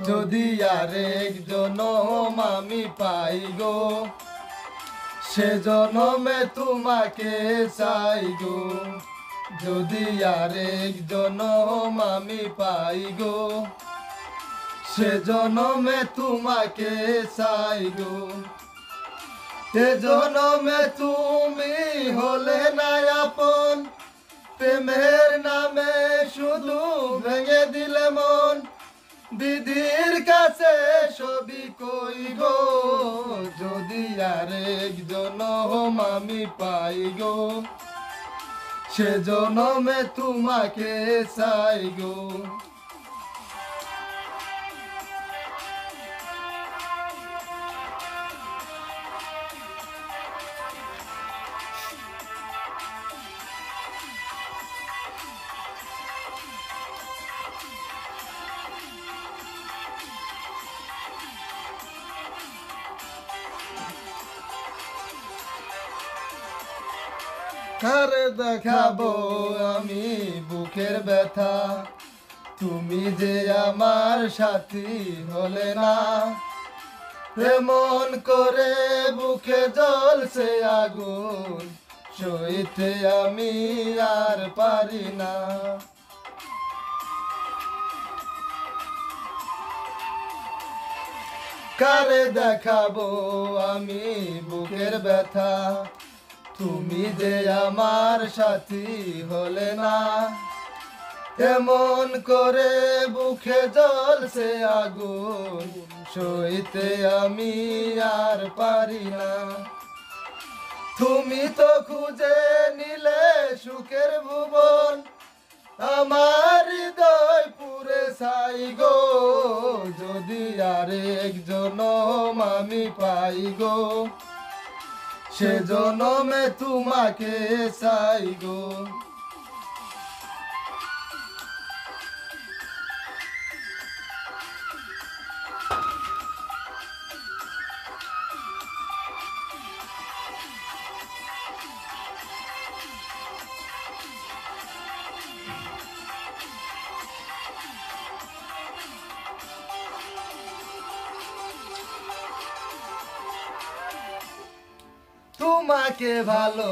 যদি আরেক জনম আমি পাই গো, সে জনমে তোমাকে চাই গো। যদি আরেক জনম আমি পাই গো, সে জনমে তোমাকে চাই গো। এ জনমে তুমি হলে না আপন, প্রেমের নামে শুধু ভেঙে দিলে মন। দিদির কাছে সবই কই গো, যদি আরেক জনম আমি পাই গো, সে জনমে তোমাকে চাই গো। কারে দেখাবো আমি বুকের ব্যথা, তুমি যে আমার সাথী হলে না। এমন করে বুকে জ্বলছে আগুন, সইতে আমি আর পারি না। কারে দেখাবো আমি বুকের ব্যথা, তুমি যে আমার সাথী হলে না। এমন করে বুকে জ্বলছে আগুন, সইতে আমি আর পারি না। তুমি তো খুঁজে নিলে সুখের ভুবন, আমার হৃদয় পুরে ছাই গো। যদি আরেক জনম আমি পাই গো, সে জনমে তোমাকে চাই গো। তোমাকে ভালো